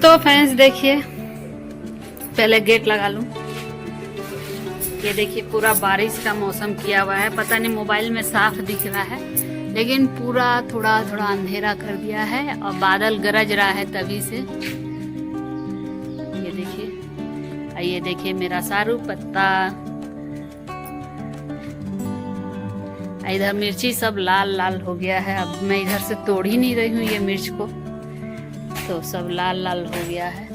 तो फ्रेंड्स देखिए, पहले गेट लगा लूं। ये देखिए पूरा बारिश का मौसम किया हुआ है। पता नहीं मोबाइल में साफ दिख रहा है, लेकिन पूरा थोड़ा थोड़ा अंधेरा कर दिया है और बादल गरज रहा है तभी से। ये देखिए, ये देखिए मेरा सारू पत्ता। इधर मिर्ची सब लाल लाल हो गया है। अब मैं इधर से तोड़ ही नहीं रही हूँ ये मिर्च को, तो सब लाल लाल हो गया है।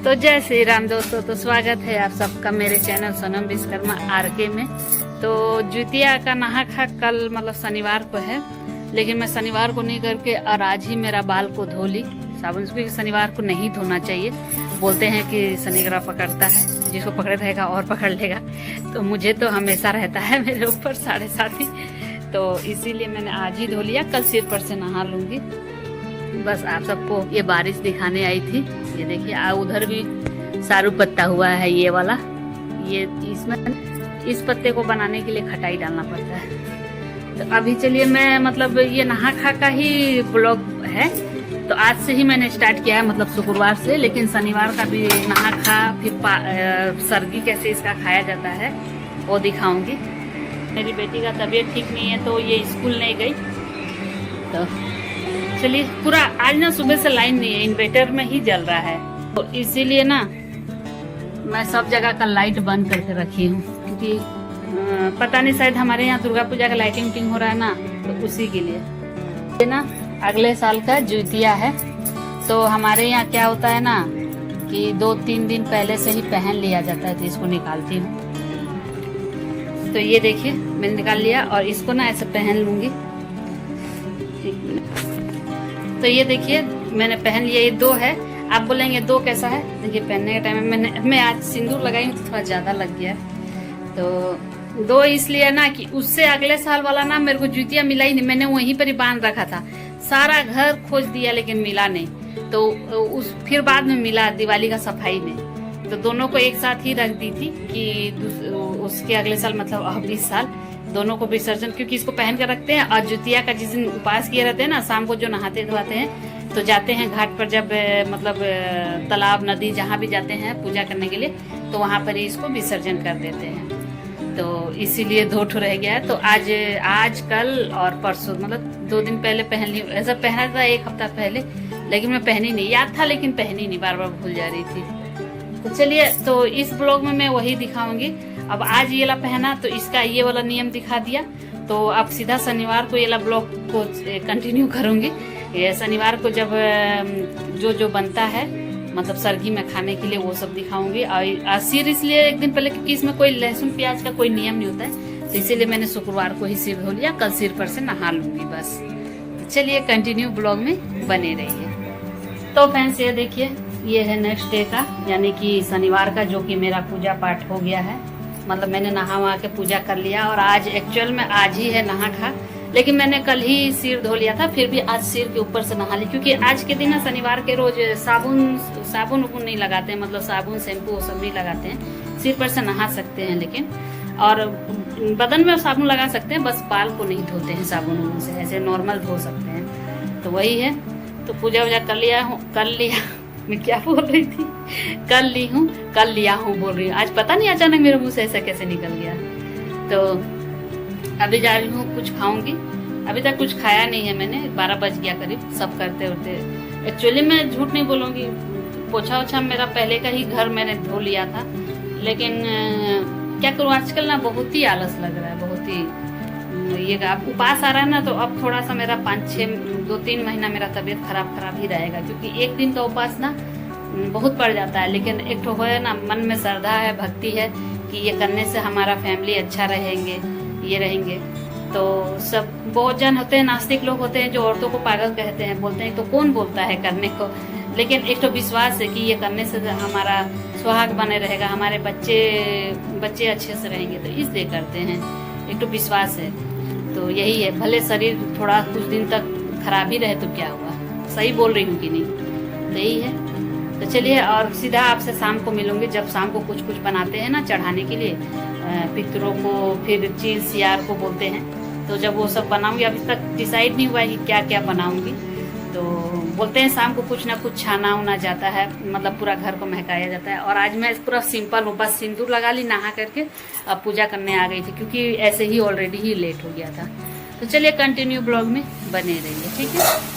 तो जय श्री राम दोस्तों, तो स्वागत है आप सबका मेरे चैनल सोनम विश्वकर्मा आरके में। तो द्वितीया का नहा खा कल मतलब शनिवार को है, लेकिन मैं शनिवार को नहीं करके और आज ही मेरा बाल को धो ली साबुन से। शनिवार को नहीं धोना चाहिए, बोलते हैं कि शनि ग्रह पकड़ता है, जिसको पकड़े रहेगा और पकड़ लेगा। तो मुझे तो हमेशा रहता है मेरे ऊपर 7:30, तो इसीलिए मैंने आज ही धो लिया। कल सिर पर से नहा लूंगी। बस आप सबको ये बारिश दिखाने आई थी। ये देखिए उधर भी सारू पत्ता हुआ है ये वाला। ये इसमें इस पत्ते को बनाने के लिए खटाई डालना पड़ता है। तो अभी चलिए, मैं मतलब ये नहा खा का ही ब्लॉग है, तो आज से ही मैंने स्टार्ट किया है, मतलब शुक्रवार से। लेकिन शनिवार का भी नहा खा, फिर सर्गी कैसे इसका खाया जाता है वो दिखाऊंगी। मेरी बेटी का तबीयत ठीक नहीं है, तो ये स्कूल नहीं गई। तो चलिए, पूरा आज ना सुबह से लाइन नहीं है, इन्वर्टर में ही जल रहा है, तो इसीलिए ना मैं सब जगह का लाइट बंद करके रखी हूँ, क्योंकि पता नहीं शायद हमारे यहाँ दुर्गा पूजा का लाइटिंग हो रहा है ना, तो उसी के लिए। ये ना अगले साल का द्वितीया है, तो हमारे यहाँ क्या होता है ना कि 2-3 दिन पहले से ही पहन लिया जाता है। तो इसको निकालती हूँ। तो ये देखिए मैंने निकाल लिया और इसको ना ऐसे पहन लूंगी। तो ये देखिए मैंने पहन लिया। ये 2 है। आप बोलेंगे 2 कैसा है? देखिए पहनने के टाइम में मैं आज सिंदूर लगाई हूँ तो थोड़ा ज्यादा लग गया। तो 2 इसलिए ना कि उससे अगले साल वाला ना मेरे को जूतिया मिला ही नहीं। मैंने वहीं पर ही बांध रखा था, सारा घर खोज दिया लेकिन मिला नहीं। तो उस फिर बाद में मिला दिवाली का सफाई में, तो दोनों को एक साथ ही रख दी थी कि उसके अगले साल मतलब अब इस साल दोनों को विसर्जन, क्योंकि इसको पहन कर रखते हैं। और जुतिया का जिस दिन उपास किए रहते हैं ना, शाम को जो नहाते धोते हैं, तो जाते हैं घाट पर, जब मतलब तालाब नदी जहाँ भी जाते हैं पूजा करने के लिए, तो वहाँ पर ही इसको विसर्जन कर देते हैं। तो इसीलिए 2 ठो रह गया है। तो आज कल और परसों मतलब 2 दिन पहले पहन ली। ऐसा पहना था 1 हफ्ता पहले, लेकिन मैं पहनी नहीं, याद था लेकिन पहनी नहीं, बार बार भूल जा रही थी। तो चलिए, तो इस ब्लॉग में मैं वही दिखाऊंगी। अब आज ये वाला पहना तो इसका ये वाला नियम दिखा दिया। तो अब सीधा शनिवार को ये वाला ब्लॉग को कंटिन्यू करूंगी। ये शनिवार को जब जो बनता है मतलब सर्गी में खाने के लिए, वो सब दिखाऊंगी। और सिर इसलिए एक दिन पहले, क्योंकि इसमें कोई लहसुन प्याज का कोई नियम नहीं होता है, तो इसीलिए मैंने शुक्रवार को ही सिर धो लिया। कल सिर पर से नहा लूंगी बस। तो चलिए कंटिन्यू ब्लॉग में बने रहिए। तो फ्रेंड्स ये देखिए, ये है नेक्स्ट डे का, यानी कि शनिवार का, जो कि मेरा पूजा पाठ हो गया है। मतलब मैंने नहा वहा के पूजा कर लिया। और आज एक्चुअल में आज ही है नहा खा, लेकिन मैंने कल ही सिर धो लिया था। फिर भी आज सिर के ऊपर से नहा ली, क्योंकि आज के दिन शनिवार के रोज साबुन नहीं लगाते हैं, मतलब साबुन शैम्पू वो सब नहीं लगाते हैं। सिर पर से नहा सकते हैं लेकिन, और बदन में साबुन लगा सकते हैं, बस बाल को नहीं धोते हैं साबुन से, ऐसे नॉर्मल धो सकते हैं। तो वही है। तो पूजा वूजा कर लिया मैं क्या बोल रही थी, कल लिया हूँ बोल रही हूँ। आज पता नहीं अचानक मेरे मुंह से ऐसा कैसे निकल गया। तो अभी जा रही हूँ, कुछ खाऊंगी। अभी तक कुछ खाया नहीं है मैंने, 12 बज गया करीब सब करते होते। एक्चुअली मैं झूठ नहीं बोलूँगी, पोछा ओछा मेरा पहले का ही घर मैंने धो लिया था, लेकिन क्या करूँ आजकल ना बहुत ही आलस लग रहा है, बहुत ही। ये अब उपास आ रहा है ना, तो अब थोड़ा सा मेरा 2-3 महीना मेरा तबीयत खराब ही रहेगा, क्योंकि एक दिन का उपास ना बहुत पड़ जाता है। लेकिन एक तो है ना, मन में श्रद्धा है, भक्ति है कि ये करने से हमारा फैमिली अच्छा रहेंगे, ये रहेंगे। तो सब बहुत जन होते हैं, नास्तिक लोग होते हैं, जो औरतों को पागल कहते हैं, बोलते हैं तो कौन बोलता है करने को। लेकिन एक तो विश्वास है कि ये करने से हमारा सुहाग बने रहेगा, हमारे बच्चे अच्छे से रहेंगे, तो इसलिए करते हैं। एक तो विश्वास है। तो यही है, भले शरीर थोड़ा कुछ दिन तक खराब ही रहे तो क्या हुआ, सही बोल रही हूँ कि नहीं। तो यही है। तो चलिए, और सीधा आपसे शाम को मिलूंगी, जब शाम को कुछ बनाते हैं ना चढ़ाने के लिए पितरों को, फिर चील सियार को बोलते हैं। तो जब वो सब बनाऊंगी, अभी तक डिसाइड नहीं हुआ है कि क्या क्या बनाऊंगी। तो बोलते हैं शाम को कुछ ना कुछ छाना उना जाता है, मतलब पूरा घर को महकाया जाता है। और आज मैं पूरा सिंपल हूँ, बस सिंदूर लगा ली, नहा करके अब पूजा करने आ गई थी, क्योंकि ऐसे ही ऑलरेडी ही लेट हो गया था। तो चलिए कंटिन्यू ब्लॉग में बने रहिए, ठीक है।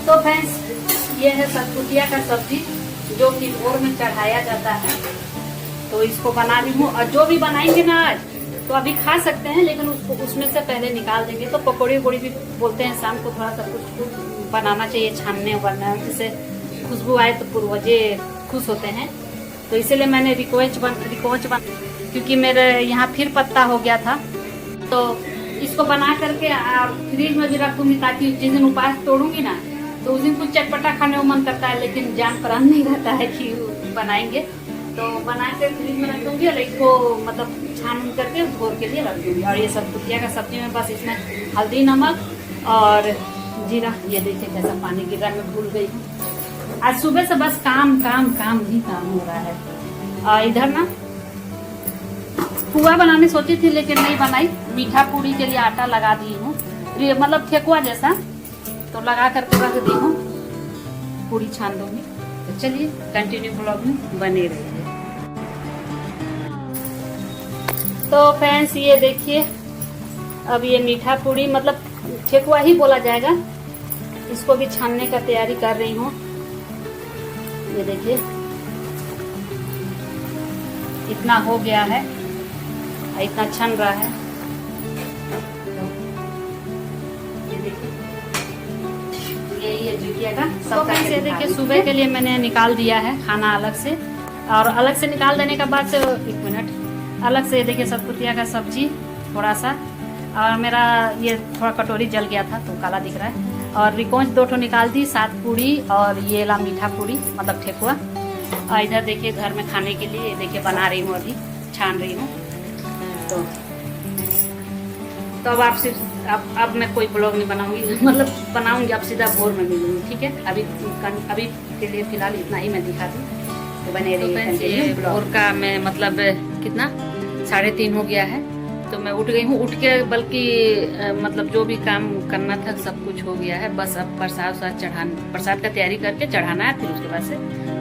तो फ्रेंड्स, ये है सतपुतिया का सब्जी जो कि ओर में चढ़ाया जाता है। तो इसको बना रही हूँ, और जो भी बनाएंगे ना आज तो अभी खा सकते हैं, लेकिन उसको उसमें से पहले निकाल देंगे। तो पकौड़ी वकौड़ी भी बोलते हैं शाम को थोड़ा सा कुछ बनाना चाहिए, छानने वरना जिससे खुशबू आए तो पूर्वजे खुश होते हैं। तो इसीलिए मैंने रिकोच बन क्योंकि मेरे यहाँ फिर पत्ता हो गया था, तो इसको बना करके फ्रिज में भी रख दूंगी, ताकि जिस दिन उपास तोड़ूंगी ना तो उस दिन कुछ चटपटा खाने को मन करता है, लेकिन जान प्राण नहीं रहता है कि बनाएंगे। तो बना के फ्रिज में रख दूंगी, और इसको मतलब छान करके घोर के लिए रख दूंगी। और ये सतपुतिया का सब्जी में बस इसमें हल्दी, नमक और जीरा। ये देखिए कैसा पानी गिर रहा है, मैं भूल गई हूँ। आज सुबह से बस काम काम काम ही काम हो रहा है। और इधर ना पुआ बनाने सोची थी, लेकिन नहीं बनाई। मीठा पूरी के लिए आटा लगा दी हूँ, मतलब ठेकुआ जैसा, तो लगा करके रख दी हूँ, पूरी छान दूंगी। तो चलिए कंटिन्यू ब्लॉग में बने रहिए। तो फ्रेंड्स, ये देखिए अब ये मीठा पूरी मतलब ठेकुआ ही बोला जाएगा, इसको भी छानने का तैयारी कर रही हूँ। ये देखिए इतना हो गया है, इतना छन रहा है। ये देखिए यही है जुटिया का। तो कैसे देखिए सुबह के लिए मैंने निकाल दिया है खाना अलग से, और अलग से निकाल देने के बाद से 1 मिनट अलग से देखिए सतपुतिया का सब्जी थोड़ा सा, और मेरा ये थोड़ा कटोरी जल गया था तो काला दिख रहा है। और रिकोच 2 ठो निकाल दी, 7 पूड़ी, और ये ला मीठा पूड़ी मतलब ठेकुआ। और इधर देखिए घर में खाने के लिए देखिए बना रही हूँ, अभी छान रही हूँ। तो अब आप सिर्फ अब मैं कोई ब्लॉग नहीं बनाऊंगी, मतलब बनाऊंगी अब सीधा भोर में मिलूंगी, ठीक है। अभी के लिए फिलहाल इतना ही मैं दिखा दूँ, तो बने रहिए। तो भोर का मैं मतलब कितना 3:30 हो गया है, तो मैं उठ गई हूँ। उठ के बल्कि मतलब जो भी काम करना था सब कुछ हो गया है, बस अब प्रसाद का तैयारी करके चढ़ाना है, फिर उसके बाद से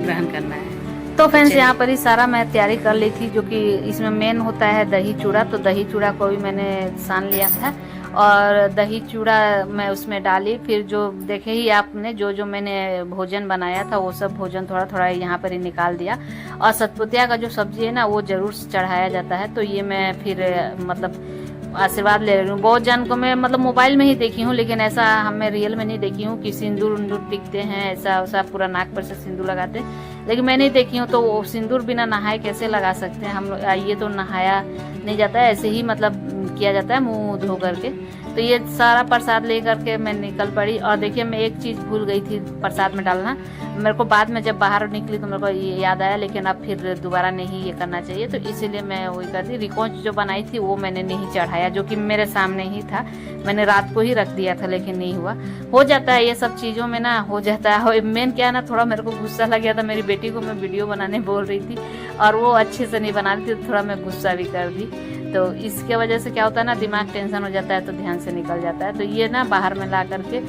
ग्रहण करना है। तो फ्रेंड्स, यहाँ पर ही सारा मैं तैयारी कर ली थी, जो कि इसमें मेन होता है दही चूड़ा। तो दही चूड़ा को भी मैंने सान लिया था, और दही चूड़ा मैं उसमें डाली। फिर जो देखे ही आपने जो मैंने भोजन बनाया था, वो सब भोजन थोड़ा थोड़ा यहाँ पर ही निकाल दिया। और सतपुतिया का जो सब्जी है ना, वो जरूर चढ़ाया जाता है। तो ये मैं फिर मतलब आशीर्वाद ले रही हूँ। बहुत जन को मैं मतलब मोबाइल में ही देखी हूँ, लेकिन ऐसा हमें रियल में नहीं देखी हूँ कि सिंदूर उंदूर टिकते हैं, ऐसा वैसा पूरा नाक पर से सिंदूर लगाते हैं, लेकिन मैं नहीं देखी हूँ। तो वो सिंदूर बिना नहाए कैसे लगा सकते हैं हम लोग? ये तो नहाया नहीं जाता है, ऐसे ही मतलब किया जाता है मुंह धो करके। तो ये सारा प्रसाद ले करके मैं निकल पड़ी। और देखिए मैं एक चीज़ भूल गई थी प्रसाद में डालना, मेरे को बाद में जब बाहर निकली तो मेरे को ये याद आया, लेकिन अब फिर दोबारा नहीं ये करना चाहिए, तो इसीलिए मैं वही कर दी। रिकोच जो बनाई थी वो मैंने नहीं चढ़ाया, जो कि मेरे सामने ही था, मैंने रात को ही रख दिया था, लेकिन नहीं हुआ। हो जाता है ये सब चीज़ों में ना, हो जाता है। मेन क्या है ना, थोड़ा मेरे को गुस्सा लग गया था। मेरी बेटी को मैं वीडियो बनाने बोल रही थी और वो अच्छे से नहीं बना रही थी, तो थोड़ा मैं गुस्सा भी कर दी। तो इसके वजह से क्या होता है ना, दिमाग टेंशन हो जाता है, तो ध्यान से निकल जाता है। तो ये ना बाहर में ला करके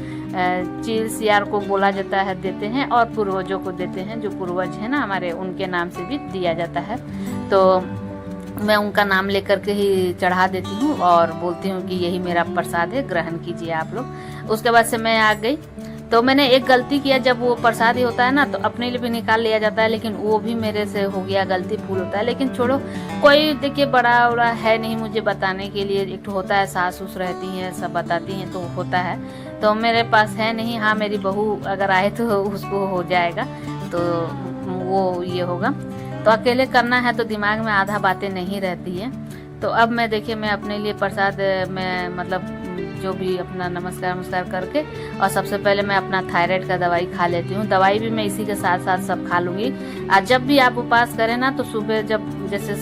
चील सियार को बोला जाता है, देते हैं, और पूर्वजों को देते हैं। जो पूर्वज है ना हमारे, उनके नाम से भी दिया जाता है। तो मैं उनका नाम लेकर के ही चढ़ा देती हूँ और बोलती हूँ कि यही मेरा प्रसाद है, ग्रहण कीजिए आप लोग। उसके बाद से मैं आ गई। तो मैंने एक गलती किया, जब वो प्रसाद ही होता है ना तो अपने लिए भी निकाल लिया जाता है, लेकिन वो भी मेरे से हो गया गलती, भूल होता है। लेकिन छोड़ो, कोई देखिए बड़ा उड़ा है नहीं मुझे बताने के लिए। एक होता है सास ससुर रहती हैं, सब बताती हैं, तो होता है। तो मेरे पास है नहीं। हाँ, मेरी बहू अगर आए तो उसको हो जाएगा, तो वो ये होगा। तो अकेले करना है तो दिमाग में आधा बातें नहीं रहती है। तो अब मैं देखिए, मैं अपने लिए प्रसाद में मतलब जो भी अपना नमस्कार करके, और सबसे पहले मैं अपना थायराइड का दवाई खा लेती हूँ। दवाई भी मैं इसी के साथ साथ सब खा लूँगी। आज जब भी आप उपवास करें ना, तो सुबह जब जैसे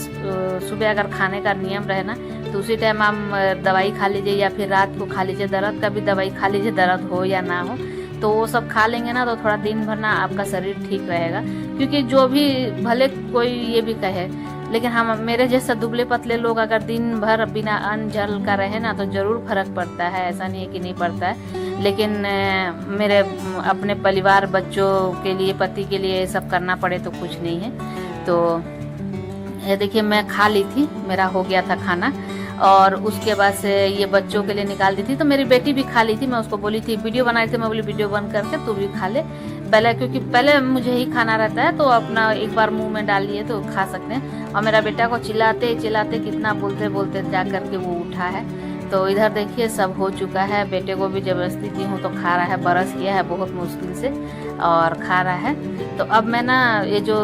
सुबह अगर खाने का नियम रहे ना, तो उसी टाइम आप दवाई खा लीजिए या फिर रात को खा लीजिए, दर्द का भी दवाई खा लीजिए, दर्द हो या ना हो। तो वो सब खा लेंगे ना तो थोड़ा दिन भर ना आपका शरीर ठीक रहेगा। क्योंकि जो भी भले कोई ये भी कहे, लेकिन हम मेरे जैसा दुबले पतले लोग अगर दिन भर बिना अन्न जल का रहे ना तो ज़रूर फर्क पड़ता है, ऐसा नहीं है कि नहीं पड़ता है। लेकिन मेरे अपने परिवार बच्चों के लिए, पति के लिए ये सब करना पड़े तो कुछ नहीं है। तो ये देखिए मैं खा ली थी, मेरा हो गया था खाना, और उसके बाद से ये बच्चों के लिए निकाल दी थी। तो मेरी बेटी भी खा ली थी, मैं उसको बोली थी वीडियो बनाई थी, मैं बोली वीडियो बंद करके तू भी खा ले पहले, क्योंकि पहले मुझे ही खाना रहता है तो अपना एक बार मुंह में डाल लिए तो खा सकते हैं। और मेरा बेटा को चिल्लाते चिल्लाते कितना बोलते बोलते जा करके वो उठा है। तो इधर देखिए सब हो चुका है, बेटे को भी जबरदस्ती दी हूँ तो खा रहा है, बरस किया है बहुत मुश्किल से और खा रहा है। तो अब मैं ना ये जो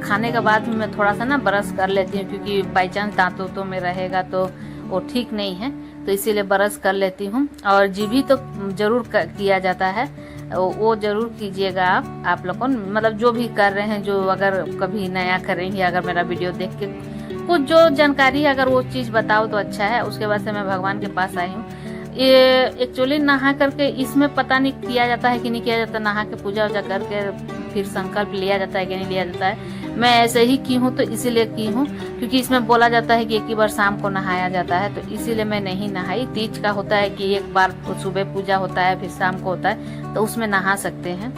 खाने के बाद में मैं थोड़ा सा ना ब्रश कर लेती हूँ, क्योंकि बाई चांस दांतों में रहेगा तो वो ठीक नहीं है, तो इसीलिए ब्रश कर लेती हूँ। और जीभी तो जरूर किया जाता है, वो जरूर कीजिएगा आप लोग को, मतलब जो भी कर रहे हैं, जो अगर कभी नया करेंगे, अगर मेरा वीडियो देख के कुछ जो जानकारी है अगर वो चीज़ बताओ तो अच्छा है। उसके बाद से मैं भगवान के पास आई हूँ। ये एक्चुअली नहा करके, इसमें पता नहीं किया जाता है कि नहीं किया जाता, नहा के पूजा वूजा करके फिर संकल्प लिया जाता है कि नहीं लिया जाता है। मैं ऐसे ही की हूँ तो इसीलिए की हूँ, क्योंकि इसमें बोला जाता है कि एक ही बार शाम को नहाया जाता है, तो इसीलिए मैं नहीं नहाई। तीज का होता है कि एक बार सुबह पूजा होता है फिर शाम को होता है, तो उसमें नहा सकते हैं।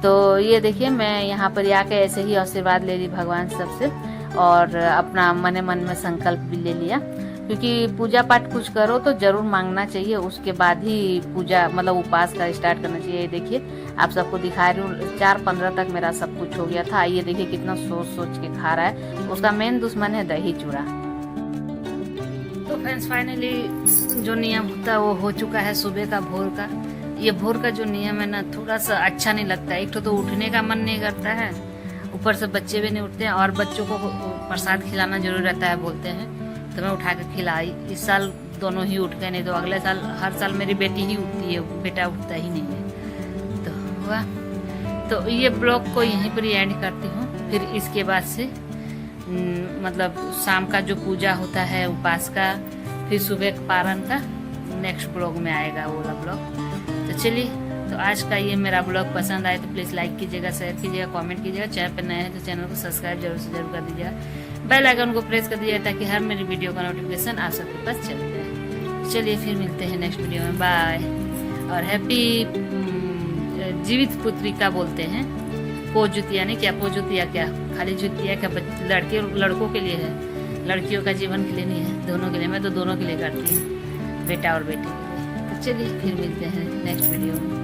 तो ये देखिए मैं यहाँ पर आके ऐसे ही आशीर्वाद ले ली भगवान सबसे, और अपना मन मन में संकल्प भी ले लिया, क्योंकि पूजा पाठ कुछ करो तो जरूर मांगना चाहिए, उसके बाद ही पूजा मतलब उपवास का स्टार्ट करना चाहिए। देखिए आप सबको दिखा रही हूँ 4:15 तक मेरा सब कुछ हो गया था। ये देखिए कितना सोच सोच के खा रहा है, उसका मेन दुश्मन है दही चूड़ा। तो फ्रेंड्स फाइनली जो नियम होता है वो हो चुका है सुबह का, भोर का। ये भोर का जो नियम है ना थोड़ा सा अच्छा नहीं लगता है। एक तो उठने का मन नहीं करता है, ऊपर से बच्चे भी नहीं उठते हैं, और बच्चों को प्रसाद खिलाना जरूर रहता है बोलते हैं, तो मैं उठा के खिलाई। इस साल दोनों ही उठ गए, नहीं तो अगले साल हर साल मेरी बेटी ही उठती है, बेटा उठता ही नहीं है। तो हुआ, तो ये ब्लॉग को यहीं पर एंड करती हूँ। फिर इसके बाद से मतलब शाम का जो पूजा होता है उपवास का, फिर सुबह पारण का नेक्स्ट ब्लॉग में आएगा वो वाला ब्लॉग। तो चलिए, तो आज का ये मेरा ब्लॉग पसंद आए तो प्लीज़ लाइक कीजिएगा, शेयर कीजिएगा, कमेंट कीजिएगा। चैनल पर नए हैं तो चैनल को सब्सक्राइब जरूर से जरूर कर दीजिएगा, बेल आइकन को प्रेस कर दीजिएगा ताकि हर मेरी वीडियो का नोटिफिकेशन आप सबके पास चल जाए। चलिए फिर मिलते हैं नेक्स्ट वीडियो में, बाय। और हैप्पी जीवित पुत्रिका बोलते हैं, पोजुतिया नहीं, क्या पोजुतिया, क्या खाली जुतिया क्या लड़के लड़कों के लिए है, लड़कियों का जीवन के लिए नहीं है, दोनों के लिए। मैं तो दोनों के लिए करती हूँ, बेटा और बेटी के लिए। तो चलिए फिर मिलते हैं नेक्स्ट वीडियो में।